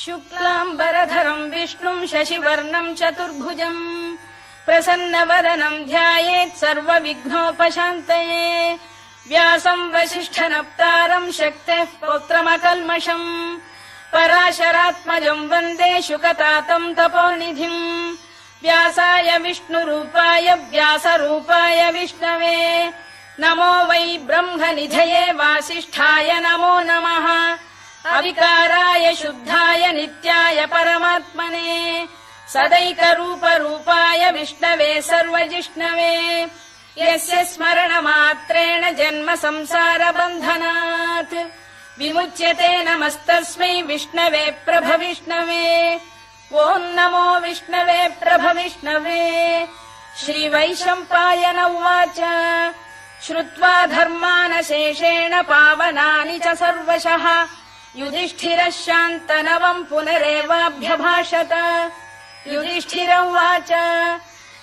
शुक्लाम्बरधरम् विष्णुम् शशिवर्णम् चतुर्भुजम् प्रसन्नवदनम् ध्यायेत् सर्वविघ्नोपशान्तये व्यासम् वसिष्ठनप्तारम् शक्तेः पौत्रमकल्मषम् पराशरात्मजम् वन्दे शुकतातम् तपोनिधिम् व्यासाय विष्णुरूपाय व्यासरूपाय विष्णवे नमो वै ब्रह्मनिधये वासिष्ठाय नमो नमः अविकाराय शुद्धाय नित्याय परमात्मने सदैकरूपरूपाय विष्णवे सर्वजिष्णवे यस्य स्मरणमात्रेण जन्म संसारबन्धनात् विमुच्यते नमस्तस्मै विष्णवे प्रभविष्णवे ॐ नमो विष्णवे प्रभविष्णवे। श्रीवैशम्पायन उवाच श्रुत्वा धर्मानशेषेण पावनानि च सर्वशः युधिष्ठिरः शान्तनवम् पुनरेवाभ्यभाषत। युधिष्ठिर उवाच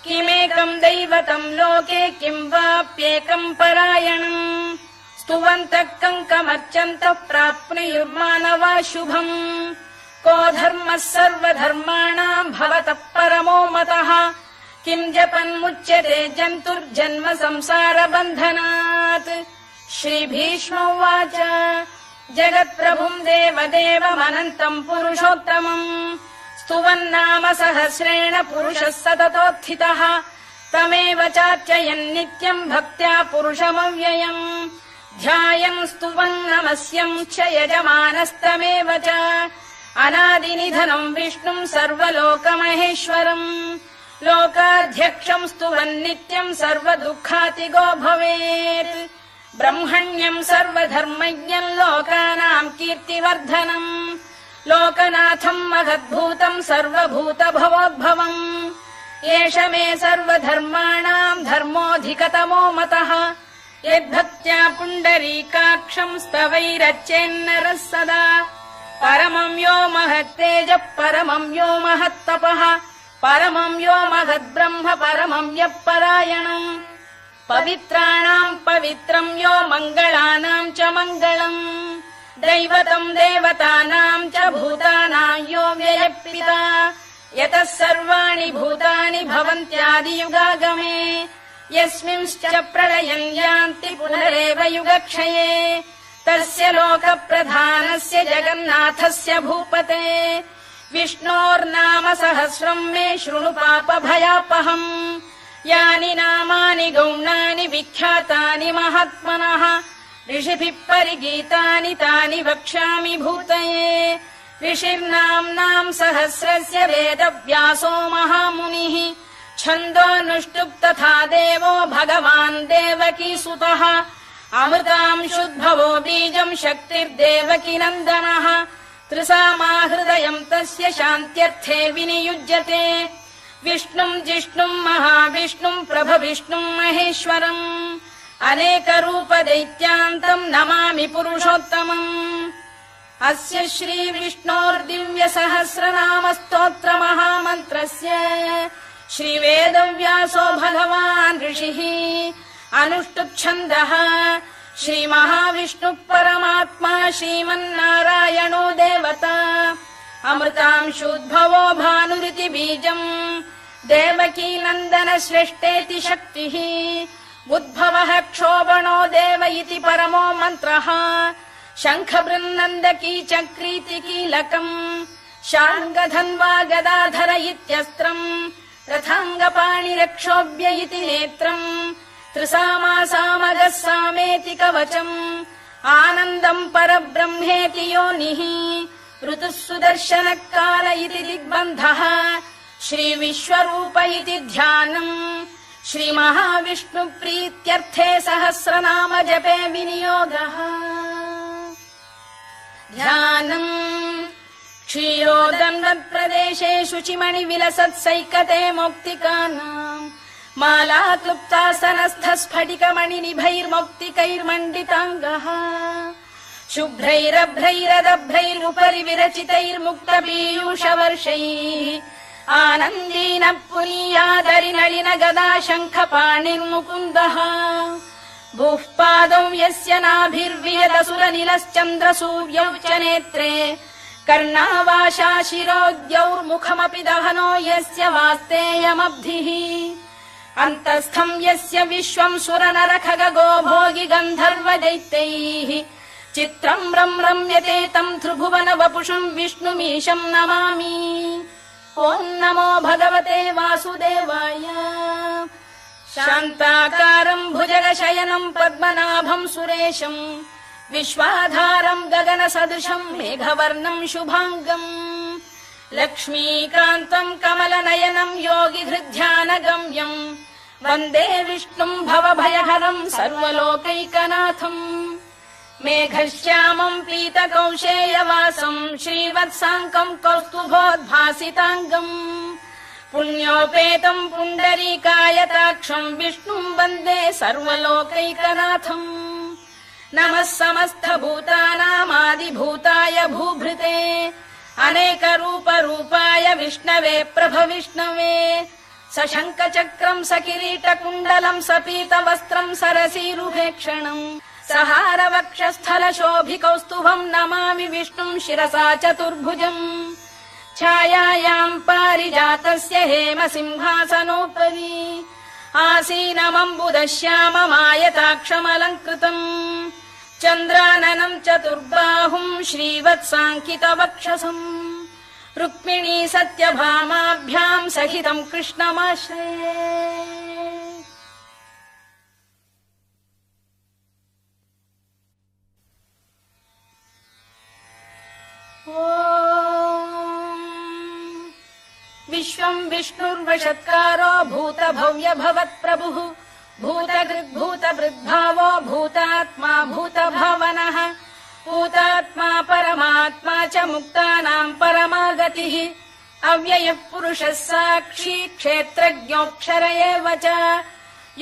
किमेकम् दैवतम् लोके किम् वाप्येकम् परायणम् स्तुवन्तः कङ्कमर्चन्तः प्राप्नुयुर्मानवा शुभम् को धर्मः सर्वधर्माणाम् भवतः परमो मतः किम् जपन्मुच्यते जन्तुर्जन्म संसारबन्धनात्। श्रीभीष्म उवाच जगत्प्रभुम् देवदेवमनन्तम् पुरुषोत्तमम् स्तुवन्नाम सहस्रेण पुरुषः सततोत्थितः तमेव चार्चयन् नित्यम् भक्त्या पुरुषमव्ययम् ध्यायन् स्तुवन् नमस्यम् च यजमानस्तमेव च अनादिनिधनम् विष्णुम् सर्वलोकमहेश्वरम् लोकाध्यक्षम् स्तुवन् नित्यम् सर्वदुःखातिगो भवेत् ब्रह्मण्यम् सर्वधर्मज्ञम् लोकानाम् कीर्तिवर्धनम् लोकनाथम् महद्भूतम् सर्वभूतभवोद्भवम् एष मे सर्वधर्माणाम् धर्मोऽधिकतमो मतः यद्भक्त्या पुण्डरीकाक्षम् स्तवैरच्चेन्नरः सदा परमम् यो महत्तेजः परमम् यो महत्तपः परमम् यो महद्ब्रह्म परमम् यः परायणम् पवित्राणाम् पवित्रम् यो मङ्गलानाम् च मङ्गलम् दैवतम् देवतानाम् च भूतानाम् यो व्ययः यतः सर्वाणि भूतानि भवन्त्यादियुगागमे यस्मिंश्च प्रलयम् यान्ति पुनरेव युगक्षये तस्य लोकप्रधानस्य जगन्नाथस्य भूपते विष्णोर्नाम सहस्रम् मे शृणु पापभयापहम् यानि नामानि गौणानि विख्यातानि महात्मनः ऋषिभिः परिगीतानि तानि वक्ष्यामि भूतये ऋषिर्नाम्नाम् सहस्रस्य वेदव्यासो महामुनिः छन्दोऽनुष्टुप् तथा देवो भगवान् देवकीसुतः अमृतांशुद्भवो बीजम् शक्तिर्देवकी नन्दनः त्रिसामाहृदयम् तस्य शान्त्यर्थे विनियुज्यते विष्णुम् जिष्णुम् महाविष्णुम् प्रभविष्णुम् महेश्वरम् अनेकरूपदैत्यान्तम् नमामि पुरुषोत्तमम् अस्य श्रीविष्णोर्दिव्यसहस्रनामस्तोत्रमहामन्त्रस्य श्रीवेदव्यासो भगवान् ऋषिः अनुष्टुप्छन्दः श्रीमहाविष्णुः परमात्मा श्रीमन्नारायणो देवता अमृतांशुद्भवो भानुरिति बीजम् देवकी नन्दन श्रेष्ठेति शक्तिः उद्भवः क्षोभणो देव इति परमो मन्त्रः शङ्खबृन्नन्दकी चक्रीति कीलकम् शार्ङ्गधन्वा गदाधर इत्यस्त्रम् रथाङ्गपाणिरक्षोभ्य इति नेत्रम् त्रिसामासामगः सामेति कवचम् आनन्दम् परब्रह्मेति योनिः ऋतुः सुदर्शनकाल इति दिग्बन्धः श्रीविश्वरूप इति ध्यानम् श्रीमहाविष्णुप्रीत्यर्थे सहस्रनाम जपे विनियोगः ध्यानम् क्षीरोदन्वत्प्रदेशे शुचिमणि विलसत्सैकते मौक्तिकानाम् माला क्लुप्तासनस्थ स्फटिकमणिनिभैर्मौक्तिकैर्मण्डिताङ्गः शुभ्रैरभ्रैरदभ्रैरुपरि विरचितैर्मुक्तपीयूषवर्षैः आनन्दीन पुनीयादरिनलिन गदा शङ्खपाणिर्मुकुन्दः भूः पादौ यस्य नाभिर्वियदसुरनिलश्चन्द्रसूर्यौ च नेत्रे कर्णावाशा शिरोद्यौर्मुखमपि दहनो यस्य वास्तेयमब्धिः अन्तस्थम् यस्य विश्वम् सुरनरखगो भोगि गन्धर्व दैत्यैः चित्रम् रम्यते तम् त्रिभुवन वपुषम् विष्णुमीशम् नमामि। ॐ नमो भगवते वासुदेवाय। शान्ताकारम् भुजगशयनम् पद्मनाभम् सुरेशम् विश्वाधारम् गगनसदृशम् मेघवर्णम् शुभाङ्गम् लक्ष्मीकान्तम् कमलनयनम् योगिहृध्यानगम्यम् वन्दे विष्णुम् भवभयहरम् सर्वलोकैकनाथम् मेघश्यामम् पीतकौशेयवासम् श्रीवत्साङ्कम् कौस्तुभोद्भासिताङ्गम् पुण्योपेतम् पुण्डरीकायताक्षम् विष्णुम् वन्दे सर्वलोकैकनाथम् नमः समस्तभूतानामादिभूताय भूभृते अनेकरूपरूपाय विष्णवे प्रभविष्णवे सशङ्खचक्रम् सकिरीटकुण्डलम् सपीतवस्त्रम् सरसीरुभेक्षणम् सहारवक्षस्थलशोभिकौस्तुभम् नमामि विष्णुम् शिरसा चतुर्भुजम् छायायाम् पारिजातस्य हेमसिंहासनोपरि आसीनमम्बुदश्याममायताक्षमलङ्कृतम् चन्द्राननम् चतुर्बाहुम् श्रीवत्साङ्कितवक्षसम् रुक्मिणी सत्यभामाभ्याम् सहितम् कृष्णमाश्रये। विश्वम् विष्णुर्वषत्कारो भूतभव्य भवत्प्रभुः भूतकृद्भूतभृद्भावो भूतात्मा भूतभावनः भूतात्मा परमात्मा च मुक्तानाम् परमागतिः अव्ययः पुरुषः साक्षी क्षेत्रज्ञोऽक्षर एव च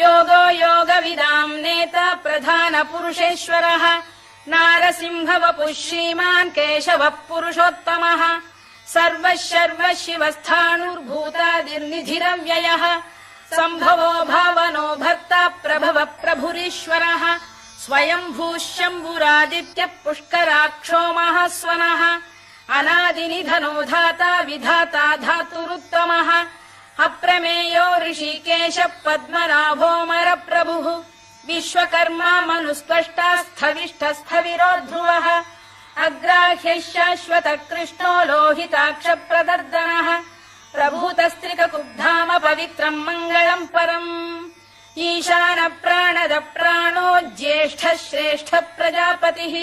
योगो योगविदाम् नेता प्रधानपुरुषेश्वरः नारसिंहवपुः श्रीमान् केशवः पुरुषोत्तमः सर्वः शर्वः शिवस्थाणुर्भूतादिर्निधिरव्ययः सम्भवो भावनो भर्ता प्रभवः प्रभुरीश्वरः स्वयम्भूः शम्भुरादित्यः पुष्कराक्षो महास्वनः अनादिनिधनो धाता विधाता धातुरुत्तमः अप्रमेयो ऋषिकेशः पद्मनाभोऽमर प्रभुः विश्वकर्मा मनुस्पष्टा स्थविष्ठस्थविरो ध्रुवः अग्राह्यः शाश्वतः कृष्णो लोहिताक्षप्रदर्दनः प्रभूतस्त्रिककुब्धाम पवित्रम् मङ्गलम् परम् ईशान प्राणद प्राणो ज्येष्ठः श्रेष्ठः प्रजापतिः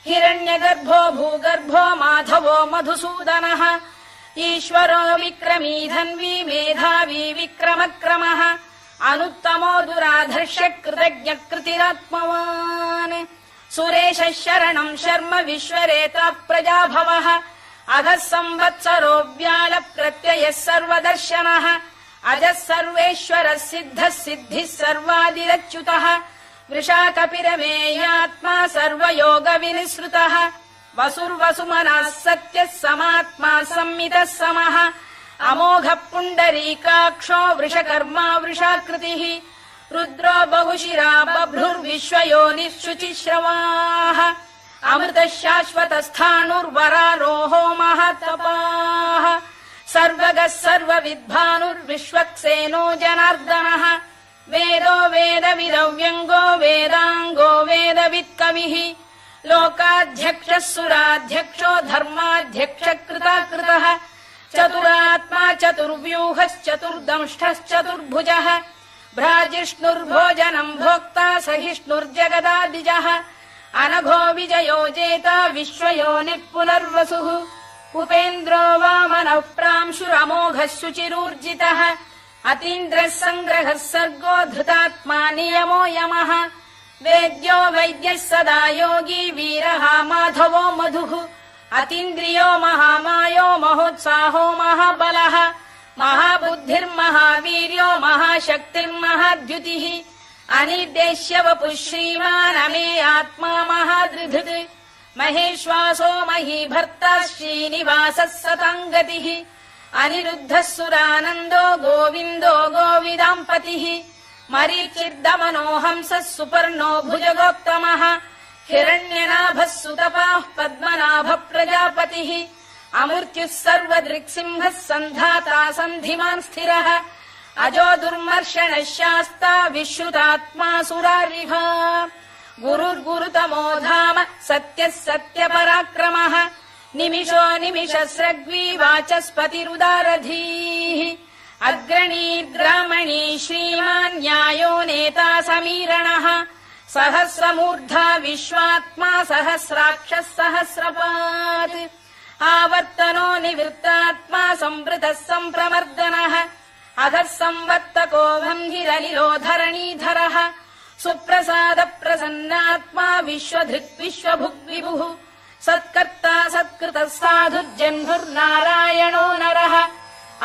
हिरण्यगर्भो भूगर्भो माधवो मधुसूदनः ईश्वरो विक्रमी धन्वी मेधावी विक्रमक्रमः अनुत्तमो दुराधर्ष्य कृतज्ञ कृतिरात्मवान् सुरेशः शरणम् शर्म विश्वरेता प्रजाभवः अधः संवत्सरो व्याल प्रत्ययः सर्वदर्शनः अजः सर्वेश्वरः सिद्धः सिद्धिः सर्वादिरच्युतः वृषाकपिरमेयात्मा सर्वयोगविनिसृतः वसुर्वसुमनः सत्यः समात्मा संमितः समः अमोघः पुण्डरीकाक्षो वृषकर्मा वृषाकृतिः रुद्रो बहुशिरा बभ्रुर्विश्वयोनिः शुचिश्रवाः अमृतः शाश्वतस्थाणुर्वरारोहो महातपाः सर्वगः सर्वविद्भानुर्विश्वक्सेनो जनार्दनः वेदो वेदविदव्यङ्गो वेदाङ्गो वेदवित्कविः लोकाध्यक्षः सुराध्यक्षो धर्माध्यक्षः कृताकृतः चतुरात्मा चतुर्व्यूहश्चतुर्दंष्टश्चतुर्भुजः भ्राजिष्णुर्भोजनम् भोक्ता सहिष्णुर्जगदादिजः अनघो विजयो जेता विश्वयोनिः पुनर्वसुः उपेन्द्रो वामनः प्रांशुरमोघः शुचिरूर्जितः अतीन्द्रः सङ्ग्रहः सर्गो धृतात्मा नियमो यमः वेद्यो वैद्यः सदा योगी वीरः माधवो मधुः अतीन्द्रियो महामायो महोत्साहो महाबलः महाबुद्धिर्महावीर्यो महाशक्तिर्महाद्युतिः अनिर्देश्य वपुः श्रीमान् अमे आत्मा महादृधृत् महेश्वासो महीभर्ता श्रीनिवासः सताङ्गतिः अनिरुद्धः सुरानन्दो गोविन्दो गोविदाम्पतिः मरीचिर्दमनो हंसः सुपर्णो भुजगोत्तमः हिरण्यनाभः सुतपाः पद्मनाभ प्रजापतिः अमृत्युः सर्वदृक्सिंहः सन्धाता सन्धिमान् स्थिरः अजो दुर्मर्षणः शास्ता विश्रुतात्मा सुरारिः गुरुर्गुरुतमो धाम सत्यः सत्यपराक्रमः निमिषो निमिषस्रग्वी वाचस्पतिरुदारधीः अग्रणीर्ग्रामणी श्रीमान् न्यायो नेता समीरणः सहस्रमूर्धा विश्वात्मा सहस्राक्षः सहस्रपात् आवर्तनो निवृत्तात्मा संवृतः सम्प्रमर्दनः अधः संवर्तको वह्निरनिलो धरणीधरः सुप्रसाद प्रसन्नात्मा विश्वधृक् विश्वभुग्विभुः सत्कर्ता सत्कृतः साधुर्जह्नुर्नारायणो नरः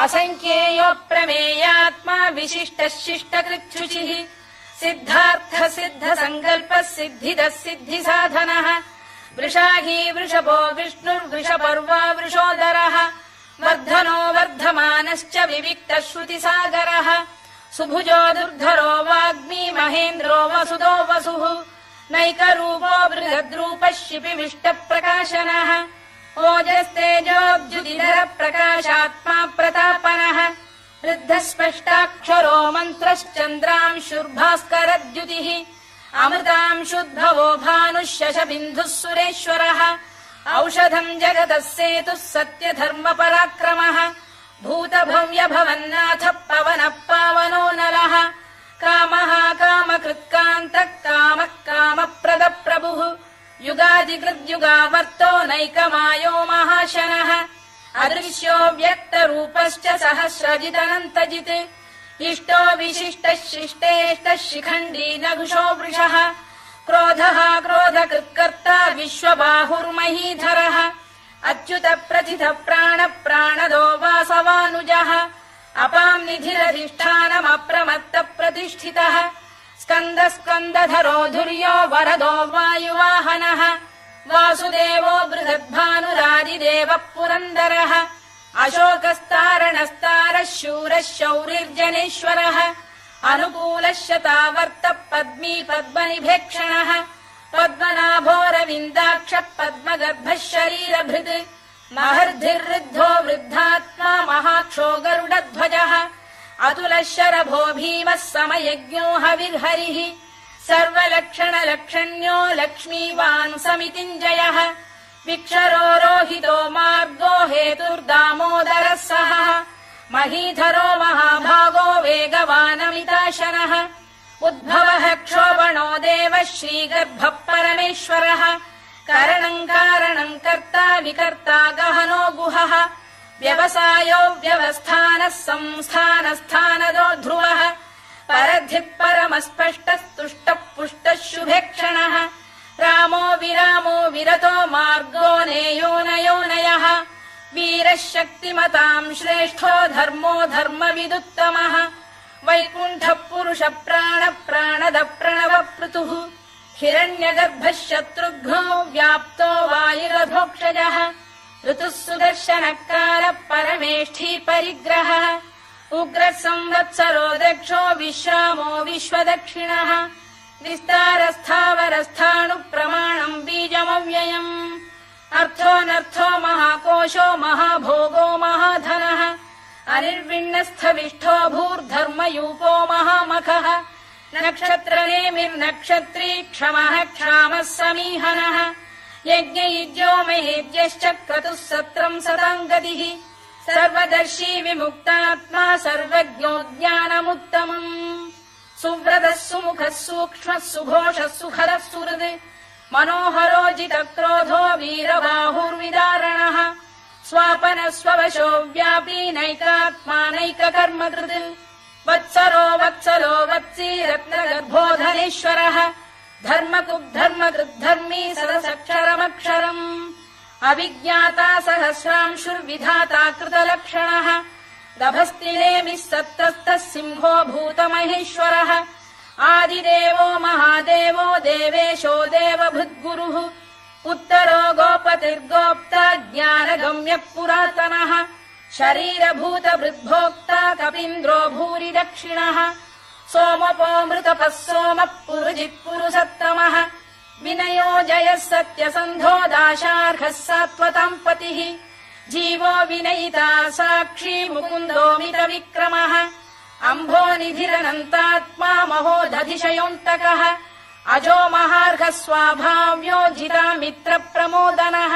असङ्ख्येयो प्रमेयात्मा विशिष्टः शिष्टकृच्छुचिः सिद्धार्थ सिद्ध संकल्पः सिद्धिदः सिद्धिसाधनः वृषाही वृषभो विष्णुर्वृषपर्वा वृषोदरः वर्धनो वर्धमानश्च विविक्तः श्रुतिसागरः सुभुजो दुर्धरो वाग्मी महेन्द्रो वसुदो वसुः नैकरूपो बृहद्रूपः शिपिविष्टप्रकाशनः ओजस्तेजोऽब्जुदिधर प्रकाशात्मा प्रतापनः वृद्धस्पष्टाक्षरो मन्त्रश्चन्द्रांशुर्भास्करद्युतिः अमृतांशुद्भवो भानुः शशबिन्दुः सुरेश्वरः औषधम् जगतः सेतुः सत्यधर्मपराक्रमः भूतभव्यभवन्नाथः पवनः पावनो नरः कामः कामकृत्कान्तः कामः कामप्रदप्रभुः युगादिकृद्युगावर्तो नैकमायो महाशनः अदृश्यो व्यक्तरूपश्च सहस्रजिदनन्तजित् इष्टो विशिष्टः शिष्टेष्टः शिखण्डी नघुषो वृषः क्रोधः क्रोधकृत्कर्ता विश्वबाहुर्महीधरः अच्युत प्रथित प्राण प्राणदो वासवानुजः अपां निधिरधिष्ठानमप्रमत्त प्रतिष्ठितः स्कन्द स्कन्दधरो धुर्यो वरदो वायुवाहनः वासुदेवो बृहद्भानुरादिदेवः पुरन्दरः अशोकस्तारणस्तारः शूरः शौरिर्जनेश्वरः अनुकूलः शतावर्तः पद्मी पद्मनिभेक्षणः पद्मनाभोरविन्दाक्षः पद्मगर्भः शरीरभृत् महर्धिर्वृद्धो वृद्धात्मा महाक्षो गरुडध्वजः अतुलः शरभो भीमः समयज्ञो हविर्हरिः सर्वलक्षणलक्षण्यो लक्ष्मीवान् समितिञ्जयः विक्षरो रोहितो मार्गो हेतुर्दामोदरः सहः महीधरो महाभागो वेगवानमिताशनः उद्भवः क्षोभणो देवः श्रीगर्भः परमेश्वरः करणम् कारणम् कर्ता विकर्ता गहनो गुहः व्यवसायो व्यवस्थानः संस्थानस्थानदो ध्रुवः परधिः परमस्पष्टस्तुष्टः पुष्टः शुभेक्षणः रामो विरामो विरतो मार्गो नेयोनयोनयः वीरः शक्तिमताम् श्रेष्ठो धर्मो धर्मविदुत्तमः वैकुण्ठः पुरुष प्राण प्राणद प्रणव पृतुः हिरण्यगर्भः शत्रुघ्नो व्याप्तो वायुरधोक्षजः ऋतुः सुदर्शनकालः परमेष्ठी परिग्रहः उग्रः संवत्सरो दक्षो विश्रामो विश्वदक्षिणः विस्तारस्थावरस्थाणुः प्रमाणम् बीजमव्ययम् अर्थोऽनर्थो महाकोशो महाभोगो महाधनः अनिर्विण्णस्थविष्ठो भूर्धर्मयूपो महामखः नक्षत्रनेमिर्नक्षत्री क्षमः क्षामः समीहनः यज्ञयुज्यो महेज्यश्च क्रतुः सत्रम् सताम् गतिः सर्वदर्शी विमुक्तात्मा सर्वज्ञो ज्ञानमुत्तमम् सुव्रतः सुमुखः सूक्ष्मः सुघोषः सुखरः सुहृद् मनोहरो जितक्रोधो वीरबाहुर्विदारणः स्वापनः स्ववशो व्यापी नैकात्मा नैककर्मकृत् वत्सरो वत्सलो वत्सी रत्नगर्भोधनेश्वरः धर्मकृद्धर्मकृद्धर्मी सदसक्षरमक्षरम् अभिज्ञाता सहस्रांशुर्विधाता कृतलक्षणः दभस्तिनेमिः सत्तस्तः सिंहो भूतमहेश्वरः आदिदेवो महादेवो देवेशो देवभृद्गुरुः उत्तरो गोपतिर्गोप्ता ज्ञानगम्यः पुरातनः शरीरभूतभृद्भोक्ता कपीन्द्रो भूरि दक्षिणः सोमपो मृतपः सोमः पुरुजित्पुरुषत्तमः विनयो जयः सत्यसन्धो दाशार्हः सात्वताम् पतिः जीवो विनयिता साक्षी मुकुन्दोमित विक्रमः अम्भो निधिरनन्तात्मा महोदधिशयोऽन्तकः अजो महार्घः स्वाभाव्यो जिता मित्र प्रमोदनः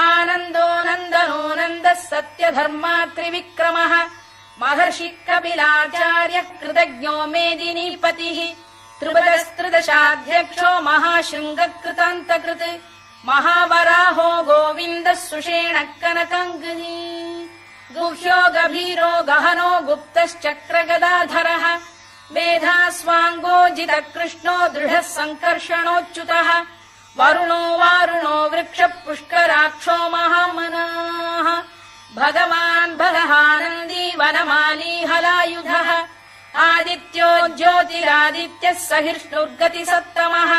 आनन्दो नन्दनो नन्दः सत्यधर्मात्रिविक्रमः महर्षि कपिलाचार्य कृतज्ञो मेदिनीपतिः त्रिपदस्त्रिदशाध्यक्षो महाशृङ्गकृतान्तकृत् महावराहो गोविन्दः सुषेणः कनकाङ्गनी गुह्यो गभीरो गहनो गुप्तश्चक्रगदाधरः मेधास्वाङ्गो जितः कृष्णो दृढः सङ्कर्षणोच्युतः वरुणो वारुणो वृक्षः पुष्कराक्षो महामनाः भगवान् भगहानन्दी वनमाली हलायुधः आदित्यो ज्योतिरादित्यः सहिष्णुर्गतिसत्तमः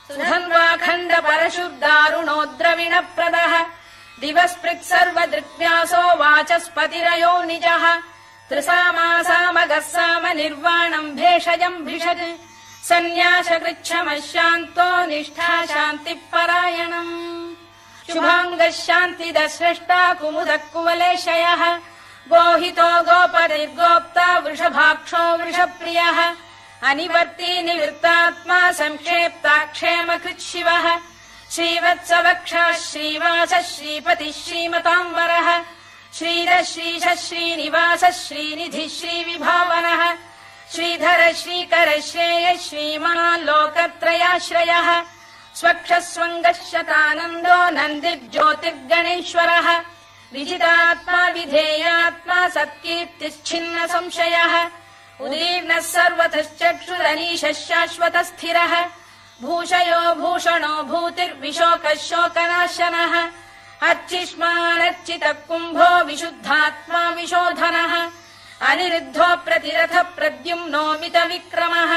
सुधन्वाखण्ड परशुर्दारुणो द्रविणप्रदः दिवस्पृक् सर्वदृक्व्यासो वाचस्पतिरयो निजः त्रिसामासामगः साम निर्वाणम् भेषजम् भिषज सन्न्यासकृच्छमः शान्तो निष्ठा शान्तिपरायणम् शुभाङ्गः शान्तिदः स्रष्टा कुमुदः कुवलेशयः गोहितो गोपतिर्गोप्ता वृषभाक्षो वृषप्रियः अनिवर्ती निवृत्तात्मा संक्षेप्ताक्षेमकृत् शिवः श्रीवत्सवक्षः श्रीवासः श्रीपतिः श्रीमताम्बरः श्रीधः श्रीशः श्रीनिवासः श्रीनिधिः श्रीविभावनः श्रीधर श्रीकर श्रेयः श्रीमान् लोकत्रयाश्रयः स्वक्षः स्वङ्गः शतानन्दो नन्दिर्ज्योतिर्गणेश्वरः विजितात्मा विधेयात्मा सत्कीर्तिश्छिन्न संशयः उदीर्णः सर्वतश्चक्षुरनीशः शाश्वतः स्थिरः भूषयो भूषणो भूतिर्विशोकः शोकनाशनः अर्चिष्मानर्चितः कुम्भो विशुद्धात्मा विशोधनः अनिरुद्धो प्रतिरथ प्रद्युम्नोमित विक्रमः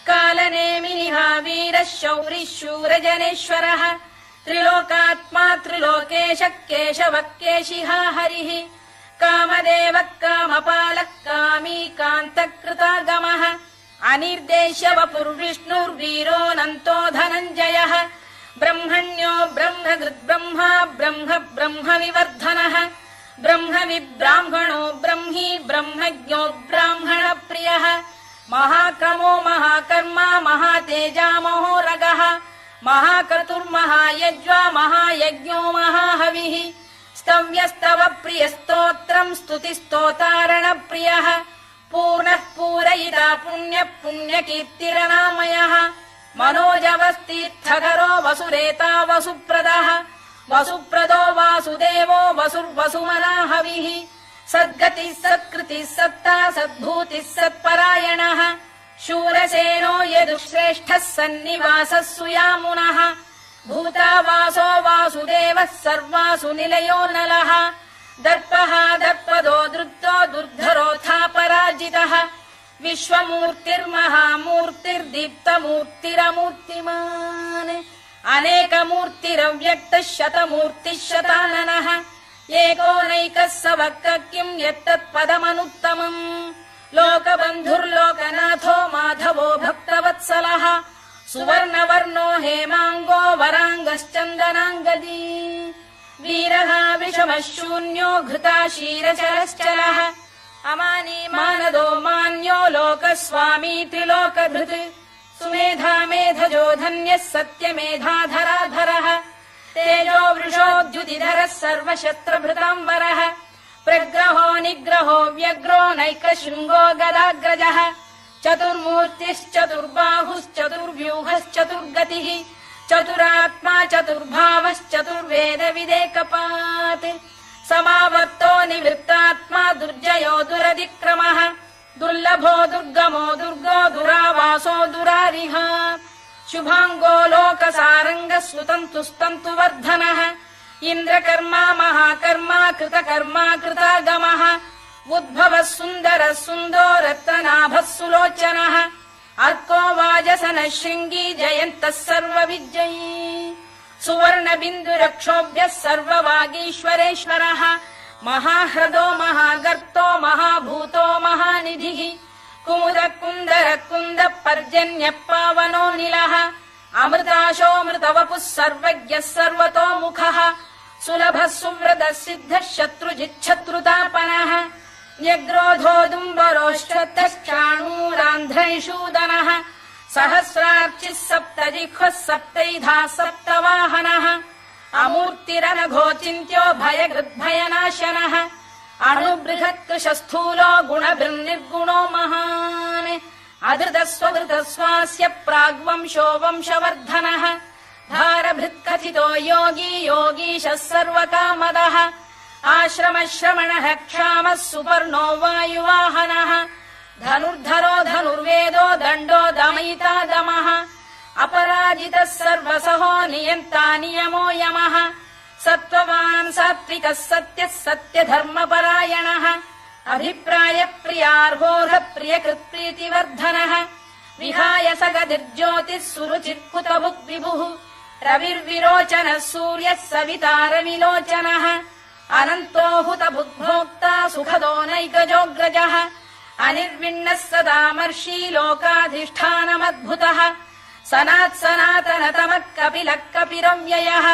कालनेमिनिः वीरः शौरिः शूरजनेश्वरः त्रिलोकात्मा त्रिलोकेशः केशवः केशिहा हरिः कामदेवः कामपालः कामी कान्तकृतागमः अनिर्देश्य वपुर्विष्णुर्वीरोऽनन्तो धनञ्जयः ब्रह्मण्यो ब्रह्मकृद्ब्रह्मा ब्रह्म ब्रह्मविवर्धनः ब्रह्मविब्राह्मणो ब्रह्मी ब्रह्मज्ञो ब्राह्मणप्रियः महाक्रमो महाकर्मा महातेजा महोरगः महाक्रतुर्महायज्वा महायज्ञो महाहविः स्तव्यस्तव प्रियस्तोत्रम् स्तुतिस्तोतारणप्रियः पूर्णः पूरयिता पुण्यः पुण्यकीर्तिरनामयः मनोजवस्तीर्थकरो वसुरेता वसुप्रदः वसुप्रदो वासुदेवो वसुर्वसुमनाहविः सद्गतिः सत्कृतिः सत्ता सद्भूतिः सत्परायणः शूरसेनो यदुश्रेष्ठः सन्निवासः सुयामुनः भूतावासो वासुदेवः सर्वासु निलयो नलः दर्पः दर्पदो दृप्तो दुर्धरोऽथा पराजितः विश्वमूर्तिर्महामूर्तिर्दीप्तमूर्तिरमूर्तिमान् अनेकमूर्तिरव्यक्तः शतमूर्तिः शताननः एकोनैकः स वक् किम् यत्तत्पदमनुत्तमम् लोकबन्धुर्लोकनाथो माधवो भक्तवत्सलः सुवर्णवर्णो हेमाङ्गो वराङ्गश्चन्दनाङ्गदी वीरः विषमः शून्यो घृता शीरचरश्चलः अमानी मानदो मान्यो लोकस्वामी त्रिलोकधृत् सुमेधा मेधजो धन्यः सत्यमेधाधराधरः तेजो वृषोद्युतिधरः सर्वशस्त्रभृताम्बरः प्रग्रहो निग्रहो व्यग्रो नैकशृङ्गो गदाग्रजः चतुर्मूर्तिश्चतुर्बाहुश्चतुर्व्यूहश्चतुर्गतिः चतुरात्मा चतुर्भावश्चतुर्वेदविदेकपात् समावर्तो निवृत्तात्मा दुर्जयो दुरतिक्रमः दुर्लभो दुर्गमो दुर्गो दुरावासो दुरारिः शुभाङ्गो लोकसारङ्गः सुतन्तुस्तन्तु वर्धनः इन्द्रकर्मा महाकर्मा कृतकर्मा कृतागमः उद्भवः सुन्दरः सुन्दो रत्ननाभः सुलोचनः अर्को वाजसनः शृङ्गी जयन्तः सर्वविजयी सुवर्णबिन्दुरक्षोभ्यः सर्ववागीश्वरेश्वरः महाह्रदो महागर्तो महाभूतो महानिधिः कुमुद कुन्दर कुन्द पर्जन्यः पावनो निलः अमृताशोऽमृतवपुः सर्वज्ञः सर्वतोमुखः सुलभः सुव्रतः सिद्धः शत्रुजिच्छत्रुतापनः न्यग्रोधोदुम्बरोश्चतश्चाणूरान्ध्रैषूदनः सहस्रार्चिः सप्तजिह्वः सप्तैधा सप्तवाहनः अमूर्तिरनघोचिन्त्यो भयकृद्भयनाशनः अणुबृहत्कृशस्थूलो गुणभिर्निर्गुणो महान् अधृतस्वधृतस्वास्य प्राग्वंशो वंशवर्धनः भारभृत्कथितो योगी योगीशः सर्वकामदः आश्रमश्रमणः क्षामः सुपर्णो वायुवाहनः धनुर्धरो धनुर्वेदो दण्डो दमयिता दमः अपराजितः सर्वसहो नियन्ता नियमो यमः सत्त्ववान् सात्विकः सत्यः सत्यधर्मपरायणः अभिप्रायप्रियार्होः प्रियकृत्प्रीतिवर्धनः विहाय सगतिर्ज्योतिः सुरुचिर्कुतभुग्विभुः रविर्विरोचनः सूर्यः सवितारविलोचनः अनन्तो हुतभुग्भोक्ता सुखदो नैकजोऽग्रजः अनिर्विण्णः सदामर्षी लोकाधिष्ठानमद्भुतः सनात्सनातनतमः कपिलः कपिरव्ययः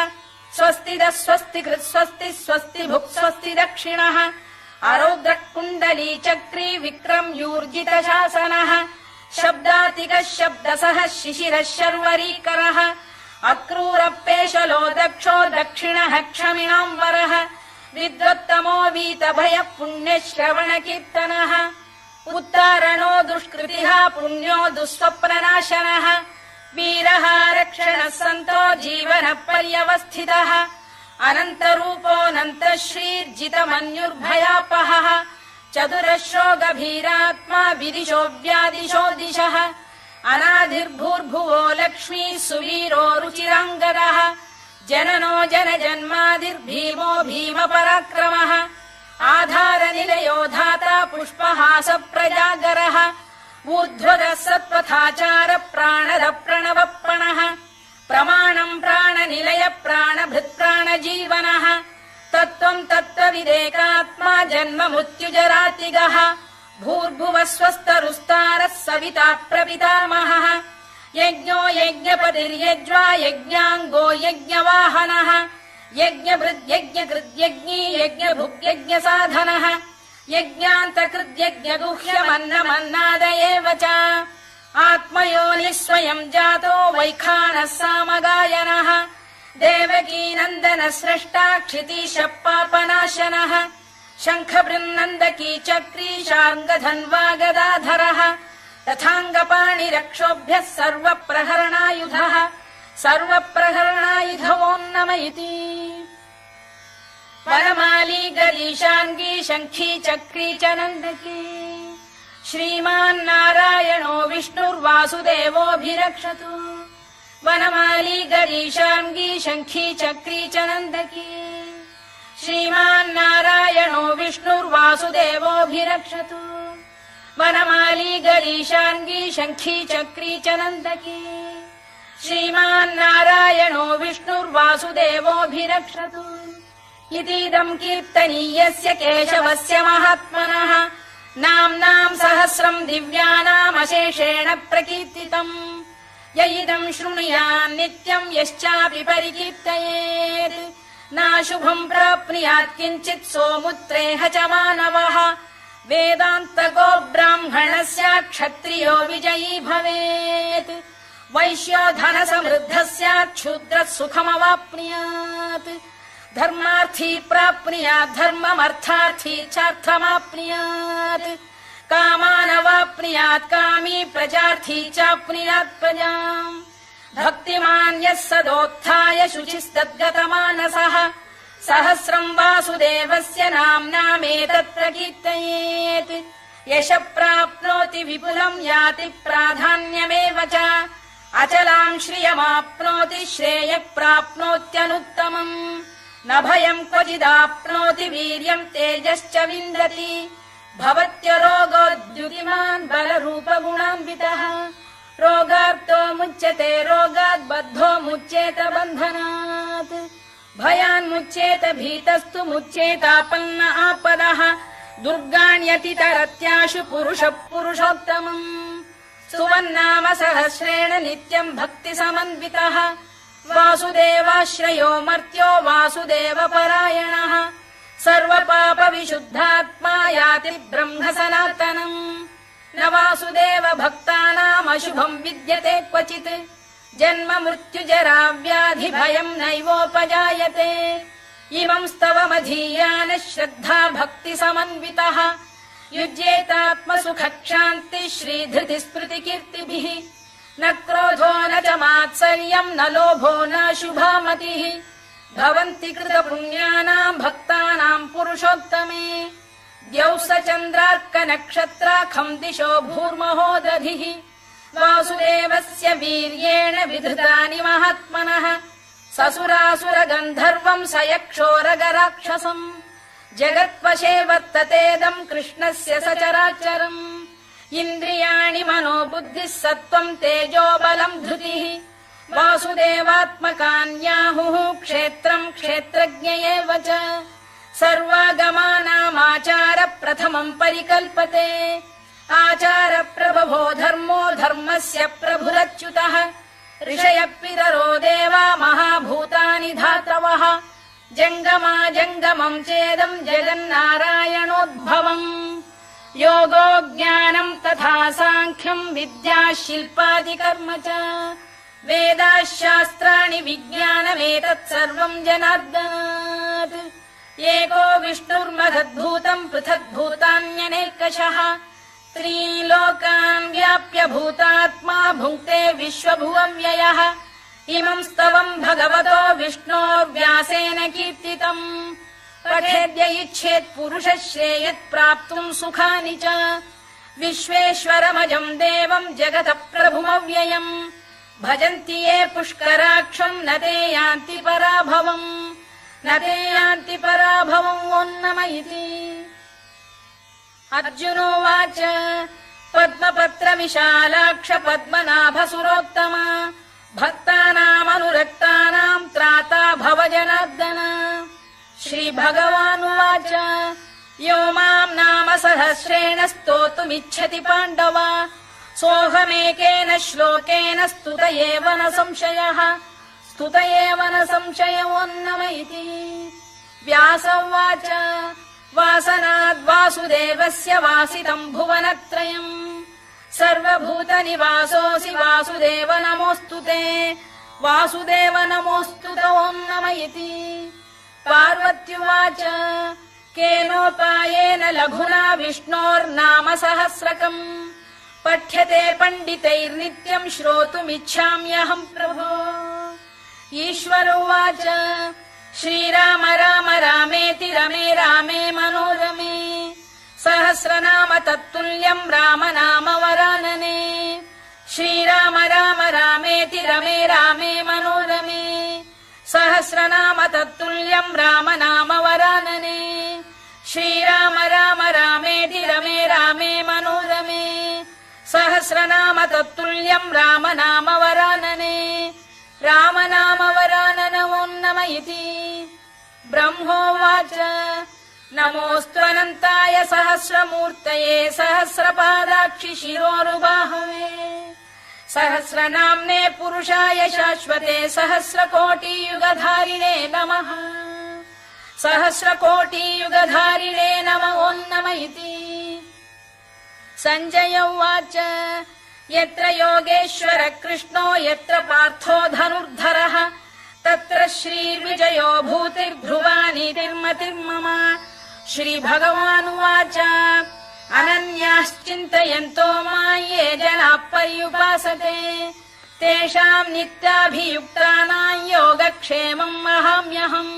स्वस्तिदः स्वस्तिकृत् स्वस्ति स्वस्ति भुक् स्वस्ति दक्षिणः अरौद्रः कुण्डली चक्री विक्रम्यूर्जितशासनः शब्दातिकः शब्दसः शिशिरः शर्वरीकरः अक्रूरपेशलो दक्षो दक्षिणः क्षमिणाम्बरः विद्वत्तमो वीतभयः पुण्यश्रवणकीर्तनः उत्तारणो दुष्कृतिः पुण्यो दुःस्वप्ननाशनः वीरः रक्षणः सन्तो जीवनः पर्यवस्थितः अनन्तरूपोऽनन्तः श्रीर्जितमन्युर्भयापहः चतुरश्रो गभीरात्मा विदिशो व्यादिशो दिशः अनाधिर्भूर्भुवो लक्ष्मी सुवीरो रुचिराङ्गदः जननो जनजन्मादिर्भीमो भीमपराक्रमः आधारनिलयो धाता पुष्पहास प्रजागरः ऊर्ध्वगः सत्पथाचार प्राणद प्रणवप्रणः प्रमाणम् प्राणनिलय प्राणभृत्प्राणजीवनः तत्त्वम् तत्त्वविदेकात्मा जन्म मृत्युजरातिगः भूर्भुवः स्वस्तरुस्तारः सविता प्रपितामहः यज्ञो यज्ञपतिर्यज्वा यज्ञाङ्गो यज्ञवाहनः यज्ञभृद्यज्ञकृद्यज्ञी यज्ञभुग्यज्ञसाधनः यज्ञान्तकृद्यज्ञगुह्यमन्नमन्नाद एव च आत्मयोनिः स्वयम् जातो वैखानः सामगायनः देवकीनन्दनः स्रष्टा क्षितीशः पापनाशनः शङ्खबृन्नन्दकी चक्री शार्ङ्गधन्वा गदाधरः तथाङ्गपाणिरक्षोभ्यः सर्वप्रहरणायुधः सर्वप्रहरणायुधवोन्नम इति वनमाली गरीशाङ्गी शङ्खी चक्री च नन्दकी श्रीमान्नारायणो विष्णुर्वासुदेवोऽभिरक्षतु वनमाली गरीशाङ्गी शङ्खी चक्री च नन्दकी श्रीमान्नारायणो विष्णुर्वासुदेवोऽभिरक्षतु वनमाली गरीशाङ्गी शङ्खी चक्री च नन्दकी श्रीमान्नारायणो विष्णुर्वासुदेवोऽभिरक्षतु इतीदम् कीर्तनीयस्य केशवस्य महात्मनः नाम्नाम् सहस्रम् दिव्यानामशेषेण प्रकीर्तितम् य इदम् शृणुयान् नित्यम् यश्चापि परिकीर्तयेत् नाशुभम् प्राप्नुयात् किञ्चित् सोमुत्रेह च मानवः वेदान्तको ब्राह्मणः स्यात् क्षत्रियो विजयी भवेत् वैश्यो धनसमृद्धः स्यात् क्षूद्रः सुखमवाप्नुयात् धर्मार्थी प्राप्नुयात् धर्ममर्थार्थी चार्थमाप्नुयात् कामानवाप्नुयात् कामी प्रजार्थी चाप्नुयात् प्रजाम् भक्तिमान् यः सदोत्थाय शुचिस्तद्गतमानसः सहस्रम् वासुदेवस्य नाम्नामेतत् प्रकीर्तयेत् यशः प्राप्नोति विपुलम् याति प्राधान्यमेव च अचलाम् श्रियमाप्नोति श्रेयः प्राप्नोत्यनुत्तमम् न भयम् क्वचिदाप्नोति वीर्यम् तेजश्च विन्दति भवत्यरोगोद्युतिमान् बलरूपगुणान्वितः रोगार्तो मुच्यते रोगात् बद्धो मुच्येत बन्धनात् भयान्मुच्येत भीतस्तु मुच्येतापन्न आपदः दुर्गाण्यतितरत्याशु पुरुषः पुरुषोत्तमम् स्तुवन्नाम सहस्रेण नित्यम् भक्ति समन्वितः वासुदेवाश्रयो मर्त्यो वासुदेवपरायणः सर्वपाप विशुद्धात्मा याति ब्रह्म सनातनम् न वासुदेव भक्तानामशुभम् विद्यते क्वचित् जन्म मृत्युजरा व्याधि भयम् नैवोपजायते इमम् स्तवमधीयानः श्रद्धा भक्ति समन्वितः युज्येतात्मसुखक्षान्ति श्रीधृति स्मृति कीर्तिभिः न क्रोधो न च मात्सर्यम् न लोभो न शुभा मतिः भवन्ति कृतपुण्यानाम् भक्तानाम् पुरुषोत्तमे द्यौः स चन्द्रार्कनक्षत्राखम् दिशो भूर्महो दधिः वासुदेवस्य वीर्येण विधृतानि महात्मनः ससुरासुरगन्धर्वम् स यक्षोरगराक्षसम् जगत्वशे वर्ततेदम् कृष्णस्य सचराचरम् इन्द्रियाणि मनो बुद्धिः सत्त्वम् तेजो बलम् धृतिः वासुदेवात्मकान्याहुः क्षेत्रम् क्षेत्रज्ञ एव च सर्वागमानामाचार प्रथमम् परिकल्पते आचार प्रभवो धर्मो धर्मस्य प्रभुरच्युतः ऋषयः पितरो देवा महाभूतानि धातवः जङ्गमा जङ्गमम् चेदम् जगन्नारायणोद्भवम् योगो ज्ञानम् तथा साङ्ख्यम् विद्या शिल्पादिकर्म च वेदाः शास्त्राणि विज्ञानमेतत् सर्वम् जनार्दनात् एको विष्णुर्महद्भूतम् पृथग्भूतान्यनेकशः त्रीन् लोकान् व्याप्य भूतात्मा भुङ्क्ते विश्वभुवव्ययः इमम् स्तवम् भगवतो विष्णोर्व्यासेन कीर्तितम् पठेद्य इच्छेत् पुरुषः श्रेयत् प्राप्तुम् सुखानि च विश्वेश्वरमजम् देवम् जगतः प्रभुमव्ययम् भजन्ति ये पुष्कराक्षम् न ते यान्ति पराभवम् न ते यान्ति पराभवम् ओन्नम इति अर्जुनोवाच पद्मपत्र विशालाक्ष पद्मनाभसुरोत्तम भक्तानामनुरक्तानाम् त्राता भव जनार्दन श्रीभगवानुवाच यो माम् नाम सहस्रेण स्तोतुमिच्छति पाण्डव सोऽहमेकेन श्लोकेन स्तुत एव न संशयः स्तुत एव न संशयोन्नम इति व्यास उवाच वासनाद्वासुदेवस्य वासितम् भुवनत्रयम् सर्वभूतनिवासोऽसि वासुदेव नमोऽस्तु ते वासुदेव नमोऽस्तु ते ओन्नम इति पार्वत्युवाच केनोपायेन लघुना विष्णोर्नाम सहस्रकम् पठ्यते पण्डितैर्नित्यम् श्रोतुमिच्छाम्यहम् प्रभो ईश्वर उवाच श्रीराम राम रामेति रमे रामे मनोरमे सहस्रनाम तत्तुल्यम् राम नाम वरानने श्रीराम राम रामेति रमे रामे मनोरमे सहस्रनाम तत्तुल्यम् राम नाम वरानने श्रीराम राम रामेति रमे रामे मनोरमे सहस्रनाम तत्तुल्यम् राम नाम वरानने राम नाम वरानन ओन्नम इति ब्रह्मोवाच नमोऽस्त्वनन्ताय सहस्रमूर्तये सहस्रपादाक्षि शिरोरुबाहवे सहस्रनाम्ने पुरुषाय शाश्वते सहस्रकोटियुगधारिणे नमः सहस्रकोटियुगधारिणे नम ओन्नम इति सञ्जय उवाच यत्र योगेश्वर कृष्णो यत्र पार्थो धनुर्धरः तत्र श्रीर्विजयो भूतिर्ध्रुवानीतिर्मतिर्मम श्रीभगवानुवाच अनन्याश्चिन्तयन्तो मां ये जनाः पर्युपासते तेषाम् नित्याभियुक्तानां योगक्षेमम् वहाम्यहम्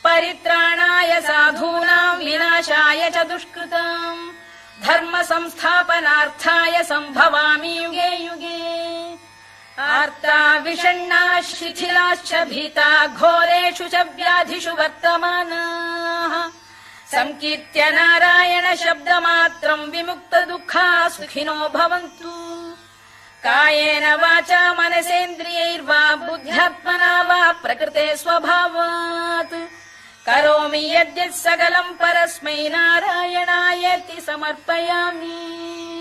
परित्राणाय साधूनां विनाशाय च दुष्कृताम् धर्म संस्थापनार्थाय सम्भवामि युगे युगे आर्ता विषण्णाः शिथिलाश्च भीता घोरेषु च व्याधिषु वर्तमानाः संकीर्त्य नारायण शब्दमात्रम् विमुक्त दुःखाः सुखिनो भवन्तु कायेन वाचा मनसेन्द्रियैर्वा बुद्ध्यात्मना वा प्रकृते स्वभावात् करोमि यद्यत् सकलम् परस्मै नारायणायेति समर्पयामि।